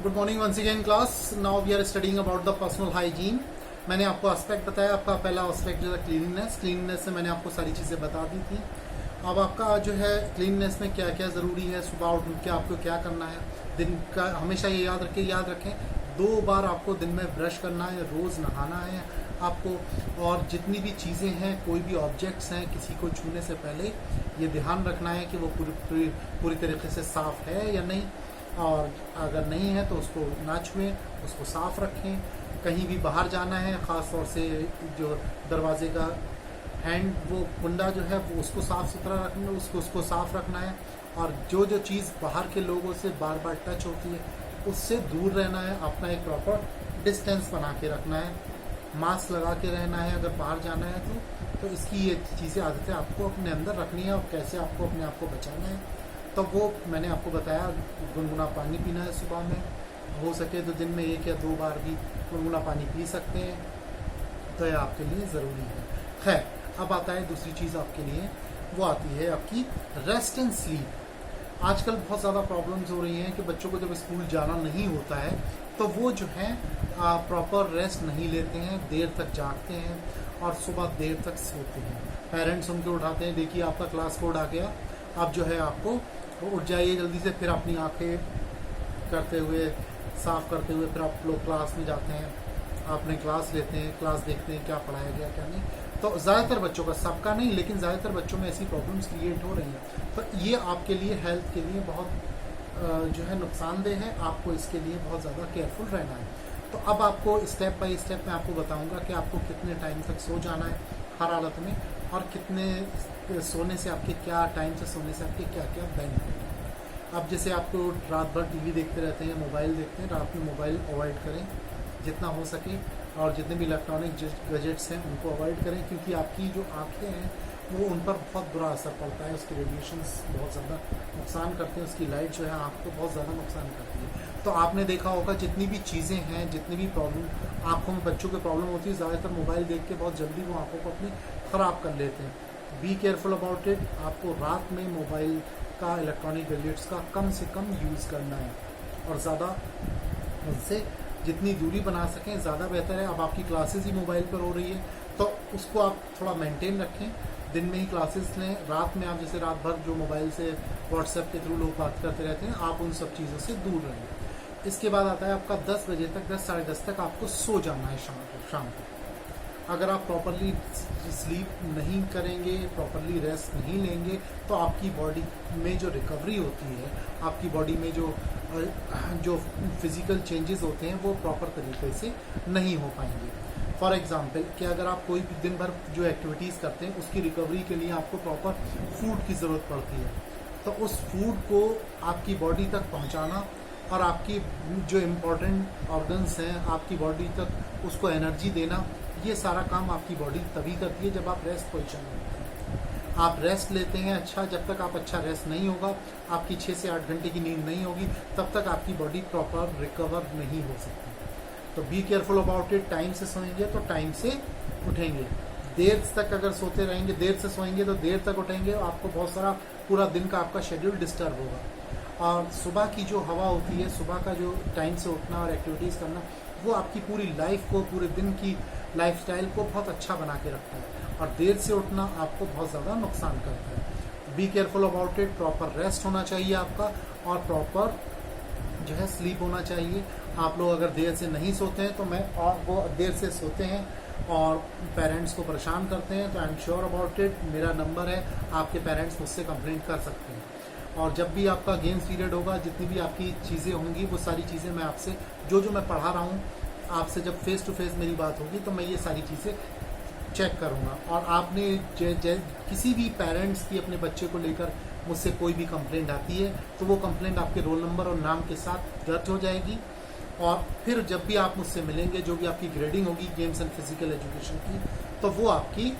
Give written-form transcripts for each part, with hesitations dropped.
Good morning once again class. Now we are studying about the personal hygiene. मैंने आपको aspect बताया। आपका पहला एस्पेक्ट जो है क्लीननेस से मैंने आपको सारी चीज़ें बता दी थी। अब आपका जो है क्लीननेस में क्या क्या ज़रूरी है, सुबह उठ के आपको क्या करना है, दिन का हमेशा ये याद रखें 2 बार आपको दिन में ब्रश करना है, रोज़ नहाना है आपको। और जितनी भी चीज़ें हैं, कोई भी ऑब्जेक्ट्स हैं, किसी को छूने से पहले ये ध्यान रखना है कि वो पूरी तरीके से साफ़ है या नहीं, और अगर नहीं है तो उसको ना छुएं, उसको साफ रखें। कहीं भी बाहर जाना है, ख़ास तौर से जो दरवाजे का हैंड वो कुंडा जो है वो उसको साफ़ सुथरा रखना, उसको साफ़ रखना है। और जो चीज़ बाहर के लोगों से बार बार टच होती है उससे दूर रहना है। अपना एक प्रॉपर डिस्टेंस बना के रखना है, मास्क लगा के रहना है अगर बाहर जाना है तो इसकी ये चीज़ें आदतें आपको अपने अंदर रखनी है। और कैसे आपको अपने आप को बचाना है तो वो मैंने आपको बताया। गुनगुना पानी पीना है सुबह में, हो सके तो दिन में 1 या 2 बार भी गुनगुना पानी पी सकते हैं, तो यह आपके लिए ज़रूरी है। खैर, अब आता है दूसरी चीज़ आपके लिए, वो आती है आपकी रेस्ट एंड स्लीप। आजकल बहुत ज़्यादा प्रॉब्लम्स हो रही हैं कि बच्चों को जब स्कूल जाना नहीं होता है तो वो जो है प्रॉपर रेस्ट नहीं लेते हैं, देर तक जागते हैं और सुबह देर तक सोते हैं। पेरेंट्स उनके उठाते हैं, देखिए आपका क्लास कोड आ गया, अब जो है आपको उठ जाइए जल्दी से। फिर अपनी आंखें करते हुए, साफ करते हुए फिर आप लोग क्लास में जाते हैं, अपने क्लास लेते हैं, क्लास देखते हैं क्या पढ़ाया गया क्या नहीं। तो ज़्यादातर बच्चों का, सबका नहीं लेकिन ज़्यादातर बच्चों में ऐसी प्रॉब्लम्स क्रिएट हो रही हैं। तो ये आपके लिए, हेल्थ के लिए बहुत जो है नुकसानदेह है। आपको इसके लिए बहुत ज़्यादा केयरफुल रहना है। तो अब आपको स्टेप बाय स्टेप मैं आपको बताऊंगा कि आपको कितने टाइम तक सो जाना है हर हालत में, और कितने सोने से आपके क्या, टाइम से सोने से आपके क्या क्या बेनिफिट है। अब जैसे आपको रात भर टीवी देखते रहते हैं, मोबाइल देखते हैं, रात में मोबाइल अवॉइड करें जितना हो सके, और जितने भी इलेक्ट्रॉनिक गैजेट्स हैं उनको अवॉइड करें, क्योंकि आपकी जो आँखें हैं वो उन पर बहुत बुरा असर पड़ता है। उसके रेडिएशंस बहुत ज़्यादा नुकसान करते हैं, उसकी लाइट जो है आँख को बहुत ज़्यादा नुकसान करती है। तो आपने देखा होगा जितनी भी चीज़ें हैं, जितनी भी प्रॉब्लम आँखों में बच्चों को प्रॉब्लम होती है, ज़्यादातर मोबाइल देख के बहुत जल्दी वो आँखों को अपनी ख़राब कर लेते हैं। Be careful about it. आपको रात में मोबाइल का, इलेक्ट्रॉनिक गैजेट्स का कम से कम यूज़ करना है, और ज़्यादा उनसे जितनी दूरी बना सकें ज़्यादा बेहतर है। अब आपकी क्लासेस ही मोबाइल पर हो रही है तो उसको आप थोड़ा मेंटेन रखें, दिन में ही क्लासेस लें। रात में आप जैसे रात भर जो मोबाइल से, व्हाट्सएप के थ्रू लोग बात करते रहते हैं, आप उन सब चीज़ों से दूर रहें। इसके बाद आता है आपका 10 बजे तक, 10 साढ़े 10 तक आपको सो जाना है शाम को। अगर आप प्रॉपरली स्लीप नहीं करेंगे, प्रॉपरली रेस्ट नहीं लेंगे, तो आपकी बॉडी में जो रिकवरी होती है, आपकी बॉडी में जो फिजिकल चेंजेस होते हैं वो प्रॉपर तरीके से नहीं हो पाएंगे। फॉर एग्जाम्पल कि अगर आप कोई भी दिन भर जो एक्टिविटीज़ करते हैं उसकी रिकवरी के लिए आपको प्रॉपर फूड की ज़रूरत पड़ती है, तो उस फूड को आपकी बॉडी तक पहुंचाना और आपकी जो इम्पोर्टेंट ऑर्गन्स हैं आपकी बॉडी तक उसको एनर्जी देना, ये सारा काम आपकी बॉडी तभी करती है जब आप रेस्ट पोजीशन में होते हैं। आप रेस्ट लेते हैं अच्छा, जब तक आप अच्छा रेस्ट नहीं होगा, आपकी 6 से 8 घंटे की नींद नहीं होगी, तब तक आपकी बॉडी प्रॉपर रिकवर नहीं हो सकती। तो be careful about it. Time से सोएंगे तो टाइम से उठेंगे। देर तक अगर सोते रहेंगे, देर से सोएंगे तो देर तक उठेंगे, आपको बहुत सारा पूरा दिन का आपका शेड्यूल डिस्टर्ब होगा। और सुबह की जो हवा होती है, सुबह का जो टाइम से उठना और एक्टिविटीज़ करना, वो आपकी पूरी लाइफ को, पूरे दिन की लाइफस्टाइल को बहुत अच्छा बना के रखता है। और देर से उठना आपको बहुत ज़्यादा नुकसान करता है। Be careful about it. Proper rest होना चाहिए आपका, और प्रॉपर जो है स्लीप होना चाहिए। आप लोग अगर देर से नहीं सोते हैं तो वो देर से सोते हैं और पेरेंट्स को परेशान करते हैं, तो I am sure about it, मेरा नंबर है, आपके पेरेंट्स मुझसे कंप्लेंट कर सकते हैं। और जब भी आपका गेम्स पीरियड होगा, जितनी भी आपकी चीज़ें होंगी, वो सारी चीज़ें मैं आपसे, जो मैं पढ़ा रहा हूँ, आपसे जब फेस टू फेस मेरी बात होगी तो मैं ये सारी चीज़ें चेक करूँगा। और आपने किसी भी पेरेंट्स की अपने बच्चे को लेकर मुझसे कोई भी कंप्लेंट आती है तो वो कंप्लेंट आपके रोल नंबर और नाम के साथ दर्ज हो जाएगी। और फिर जब भी आप मुझसे मिलेंगे, जो भी आपकी ग्रेडिंग होगी गेम्स एंड फिजिकल एजुकेशन की, तो वो आपकी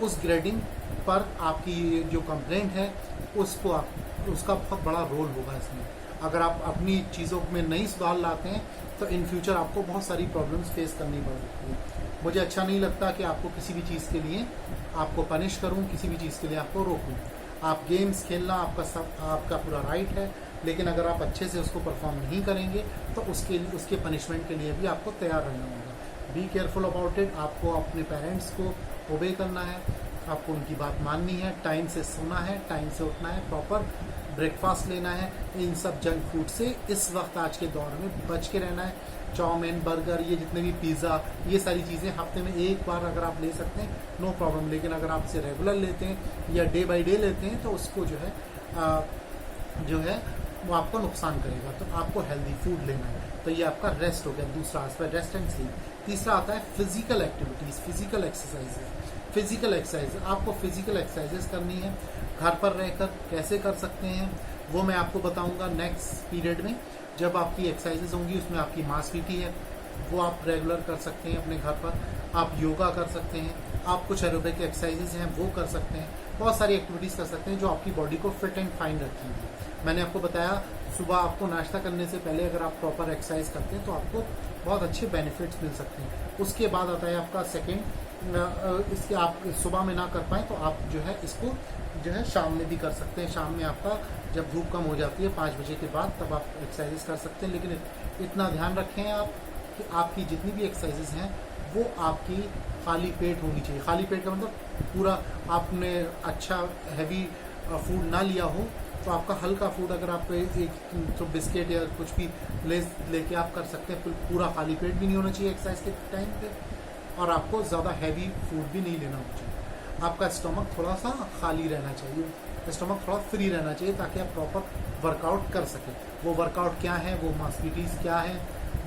उस ग्रेडिंग पर आपकी जो कंप्लेंट है उसका बहुत बड़ा रोल होगा इसमें। अगर आप अपनी चीज़ों में नई सुधार लाते हैं तो इन फ्यूचर आपको बहुत सारी प्रॉब्लम्स फेस करनी पड़ सकती है। मुझे अच्छा नहीं लगता कि आपको किसी भी चीज़ के लिए आपको पनिश करूं, किसी भी चीज़ के लिए आपको रोकूं। आप गेम्स खेलना आपका पूरा राइट है, लेकिन अगर आप अच्छे से उसको परफॉर्म नहीं करेंगे तो उसके पनिशमेंट के लिए भी आपको तैयार रहना होगा। Be careful about it. आपको अपने पेरेंट्स को ओबे करना है, आपको उनकी बात माननी है, टाइम से सोना है, टाइम से उठना है, प्रॉपर ब्रेकफास्ट लेना है। इन सब जंक फूड से इस वक्त आज के दौर में बच के रहना है। चाउमीन, बर्गर, ये जितने भी पिज़्ज़ा, ये सारी चीज़ें हफ्ते में एक बार अगर आप ले सकते हैं नो प्रॉब्लम, लेकिन अगर आप इसे रेगुलर लेते हैं या डे बाय डे लेते हैं तो उसको जो है वो आपको नुकसान करेगा। तो आपको हेल्दी फूड लेना है। तो ये आपका रेस्ट हो गया, दूसरा एस्पेक्ट रेस्ट एंड स्लीप। तीसरा आता है physical activities, physical exercises. Physical exercise, आपको फिजिकल एक्सरसाइजेज करनी है घर पर रहकर। कैसे कर सकते हैं वो मैं आपको बताऊंगा नेक्स्ट पीरियड में। जब आपकी एक्सरसाइजेज होंगी उसमें आपकी मांसपेशी है वो आप रेगुलर कर सकते हैं अपने घर पर। आप योगा कर सकते हैं, आप कुछ एरोबिक एक्सरसाइजेज हैं वो कर सकते हैं, बहुत सारी एक्टिविटीज़ कर सकते हैं जो आपकी बॉडी को फिट एंड फाइन रखेंगी। मैंने आपको बताया सुबह आपको नाश्ता करने से पहले अगर आप प्रॉपर एक्सरसाइज करते हैं तो आपको बहुत अच्छे बेनिफिट्स मिल सकते हैं। उसके बाद आता है आपका सेकेंड, इसके आप सुबह में ना कर पाएँ तो आप जो है इसको जो है शाम में भी कर सकते हैं। शाम में आपका जब धूप कम हो जाती है 5 बजे के बाद तब आप एक्सरसाइजेस कर सकते हैं। लेकिन इतना ध्यान रखें आप कि आपकी जितनी भी एक्सरसाइजेस हैं वो आपकी खाली पेट होनी चाहिए। खाली पेट का मतलब पूरा आपने अच्छा हैवी फूड ना लिया हो तो आपका हल्का फूड, अगर आप एक तो बिस्किट या कुछ भी लेके आप कर सकते हैं। पूरा खाली पेट भी नहीं होना चाहिए एक्सरसाइज के टाइम पे, और आपको ज़्यादा हैवी फूड भी नहीं लेना होना चाहिए। आपका स्टमक थोड़ा सा खाली रहना चाहिए, स्टमक थोड़ा फ्री रहना चाहिए ताकि आप प्रॉपर वर्कआउट कर सकें। वो वर्कआउट क्या है, वो मांसपेशीज़ क्या है,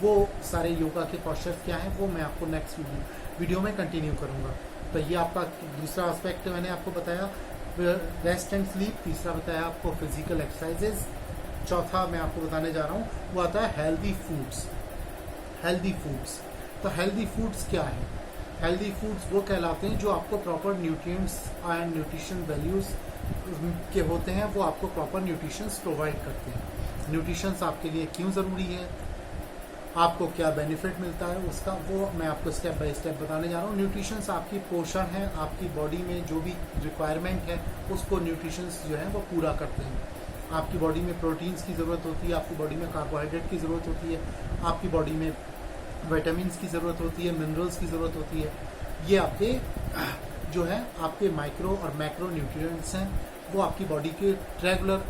वो सारे योगा के पोस्चर्स क्या हैं, वो मैं आपको नेक्स्ट वीडियो में कंटिन्यू करूँगा। तो ये आपका दूसरा एस्पेक्ट मैंने आपको बताया, रेस्ट एंड स्लीप। तीसरा बताया आपको फिजिकल एक्सरसाइजेज। चौथा मैं आपको बताने जा रहा हूँ वो आता है हेल्दी फूड्स। हेल्दी फूड्स, तो हेल्दी फूड्स क्या है? हेल्दी फूड्स वो कहलाते हैं जो आपको proper nutrients and nutrition values के होते हैं, वो आपको प्रॉपर न्यूट्रिशंस प्रोवाइड करते हैं। न्यूट्रिशंस आपके लिए क्यों ज़रूरी है, आपको क्या बेनिफिट मिलता है उसका, वो मैं आपको स्टेप बाय स्टेप बताने जा रहा हूँ। न्यूट्रिशंस आपकी पोषण है, आपकी बॉडी में जो भी रिक्वायरमेंट है उसको न्यूट्रिशंस जो है वो पूरा करते हैं। आपकी बॉडी में प्रोटीन्स की ज़रूरत होती है, आपकी बॉडी में कार्बोहाइड्रेट की ज़रूरत होती है, आपकी बॉडी में विटामिन्स की ज़रूरत होती है, मिनरल्स की ज़रूरत होती है। ये आपके जो है आपके माइक्रो और मैक्रो न्यूट्रिएंट्स हैं, वो आपकी बॉडी के रेगुलर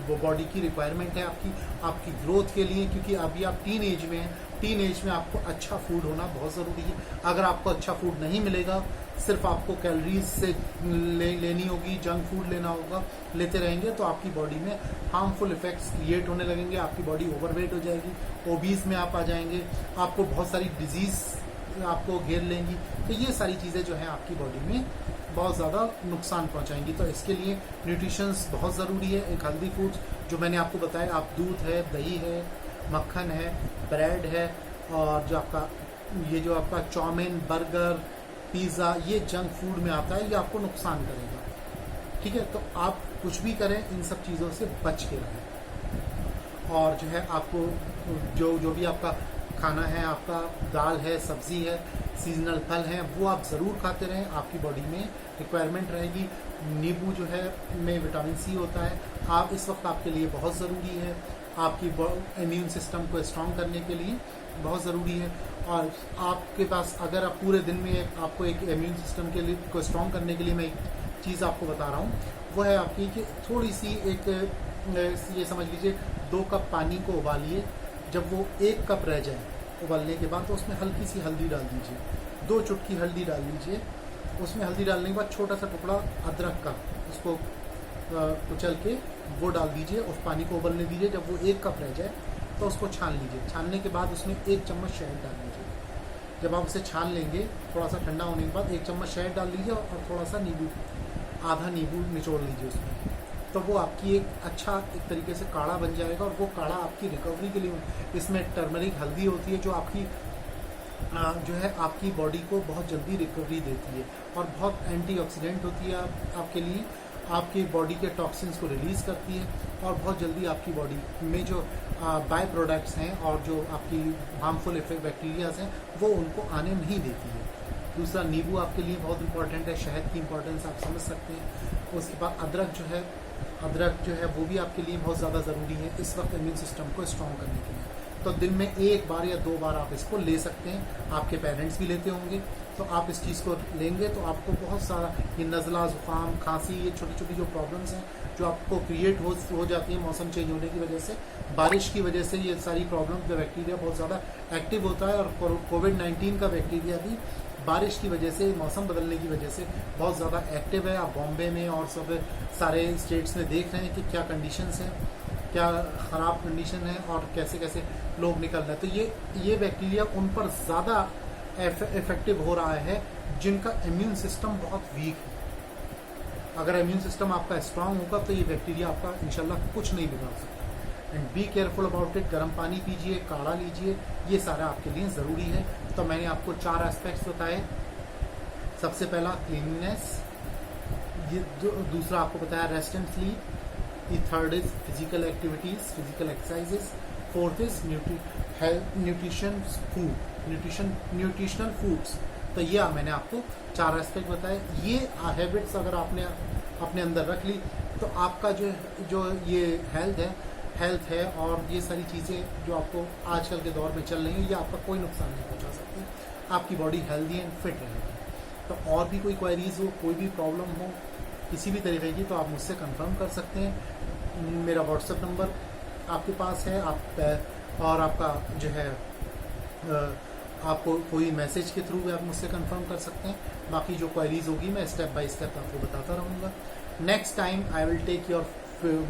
वो बॉडी की रिक्वायरमेंट है आपकी ग्रोथ के लिए। क्योंकि अभी आप टीन एज में हैं, टीन एज में आपको अच्छा फूड होना बहुत ज़रूरी है। अगर आपको अच्छा फूड नहीं मिलेगा, सिर्फ आपको कैलोरीज से लेनी होगी, जंक फूड लेना होगा, लेते रहेंगे तो आपकी बॉडी में हार्मफुल इफेक्ट्स क्रिएट होने लगेंगे। आपकी बॉडी ओवरवेट हो जाएगी, ओबीज में आप आ जाएंगे, आपको बहुत सारी डिजीज़ आपको घेर लेंगी। तो ये सारी चीज़ें जो हैं आपकी बॉडी में बहुत ज़्यादा नुकसान पहुंचाएंगी। तो इसके लिए न्यूट्रिशंस बहुत ज़रूरी है। एक हेल्दी फूड्स जो मैंने आपको बताया, आप दूध है, दही है, मक्खन है, ब्रेड है, और जो आपका चाउमीन, बर्गर, पिज़्ज़ा, ये जंक फूड में आता है, ये आपको नुकसान करेगा। ठीक है, तो आप कुछ भी करें इन सब चीज़ों से बच के रहें। और जो है आपको जो भी आपका खाना है, आपका दाल है, सब्जी है, सीजनल फल हैं, वो आप ज़रूर खाते रहें, आपकी बॉडी में रिक्वायरमेंट रहेगी। नींबू जो है में विटामिन सी होता है, आप इस वक्त आपके लिए बहुत ज़रूरी है, आपकी इम्यून सिस्टम को स्ट्रॉन्ग करने के लिए बहुत ज़रूरी है। और आपके पास अगर आप पूरे दिन में आपको एक इम्यून सिस्टम के लिए को स्ट्रॉन्ग करने के लिए मैं एक चीज़ आपको बता रहा हूँ, वो है आपकी कि थोड़ी सी ये समझ लीजिए 2 कप पानी को उबालिए, जब वो 1 कप रह जाए उबालने के बाद तो उसमें हल्की सी हल्दी डाल दीजिए, 2 चुटकी हल्दी डाल लीजिए। उसमें हल्दी डालने के बाद छोटा सा टुकड़ा अदरक का उसको कुचल के वो डाल दीजिए, उस पानी को उबलने दीजिए। जब वो 1 कप रह जाए तो उसको छान लीजिए। छानने के बाद उसमें 1 चम्मच शहद डाल दीजिए। जब आप उसे छान लेंगे, थोड़ा सा ठंडा होने के बाद 1 चम्मच शहद डाल दीजिए और थोड़ा सा नींबू, आधा नींबू निचोड़ लीजिए उसमें। तो वो आपकी एक तरीके से काढ़ा बन जाएगा, और वो काढ़ा आपकी रिकवरी के लिए, इसमें टर्मरिक हल्दी होती है जो आपकी जो है आपकी बॉडी को बहुत जल्दी रिकवरी देती है, और बहुत एंटीऑक्सीडेंट होती है आपके लिए, आपकी बॉडी के टॉक्सिन्स को रिलीज़ करती है, और बहुत जल्दी आपकी बॉडी में जो बाय प्रोडक्ट्स हैं और जो आपकी हार्मफुल इफेक्ट बैक्टीरियाज हैं वो उनको आने नहीं देती है। दूसरा, नींबू आपके लिए बहुत इंपॉर्टेंट है, शहद की इंपॉर्टेंस आप समझ सकते हैं। उसके बाद अदरक जो है अदरक जो है वो भी आपके लिए बहुत ज़्यादा ज़रूरी है इस वक्त इम्यून सिस्टम को स्ट्रॉन्ग करने के लिए। तो दिन में 1 बार या 2 बार आप इसको ले सकते हैं। आपके पेरेंट्स भी लेते होंगे, तो आप इस चीज़ को लेंगे तो आपको बहुत सारा ये नज़ला, ज़ुकाम, खांसी, ये छोटी छोटी जो प्रॉब्लम्स हैं जो आपको क्रिएट हो जाती है मौसम चेंज होने की वजह से, बारिश की वजह से, ये सारी प्रॉब्लम, बैक्टीरिया बहुत ज़्यादा एक्टिव होता है। और कोविड-19 का बैक्टीरिया भी बारिश की वजह से, मौसम बदलने की वजह से बहुत ज़्यादा एक्टिव है। आप बॉम्बे में और सब सारे स्टेट्स में देख रहे हैं कि क्या कंडीशंस हैं, क्या ख़राब कंडीशन है और कैसे कैसे लोग निकल रहे हैं। तो ये बैक्टीरिया उन पर ज़्यादा इफेक्टिव हो रहा है जिनका इम्यून सिस्टम बहुत वीक है। अगर इम्यून सिस्टम आपका स्ट्रांग होगा तो ये बैक्टीरिया आपका इंशाल्लाह कुछ नहीं बिगाड़ सकता। And be careful about it. गर्म पानी पीजिए, काढ़ा लीजिए, ये सारा आपके लिए ज़रूरी है। तो मैंने आपको 4 एस्पेक्ट्स बताए। सबसे पहला क्लीननेस, ये दूसरा आपको बताया रेस्ट एंड स्लीप, ये third is physical activities, physical exercises, fourth is nutritional foods. तो ये मैंने आपको 4 एस्पेक्ट बताए। ये हैबिट्स अगर आपने अपने अंदर रख ली तो आपका जो ये हेल्थ है और ये सारी चीज़ें जो आपको आजकल के दौर में चल रही हैं, ये आपका कोई नुकसान नहीं पहुंचा सकती। आपकी बॉडी हेल्दी एंड फिट रहेगी। तो और भी कोई क्वेरीज हो, कोई भी प्रॉब्लम हो किसी भी तरीके की, तो आप मुझसे कंफर्म कर सकते हैं। मेरा व्हाट्सएप नंबर आपके पास है, और आपका जो है आपको कोई मैसेज के थ्रू भी आप मुझसे कंफर्म कर सकते हैं। बाकी जो क्वेरीज होगी मैं स्टेप बाय स्टेप आपको बताता रहूँगा। Next time I will take your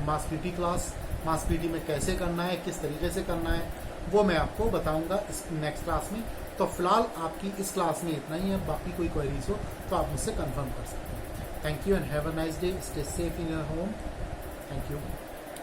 mass PT class. Mass PT में कैसे करना है, किस तरीके से करना है, वो मैं आपको बताऊँगा इस नेक्स्ट क्लास में। तो फिलहाल आपकी इस क्लास में इतना ही है। बाकी कोई क्वेरीज हो तो आप मुझसे कंफर्म कर सकते हैं। Thank you and have a nice day. Stay safe in your home. Thank you.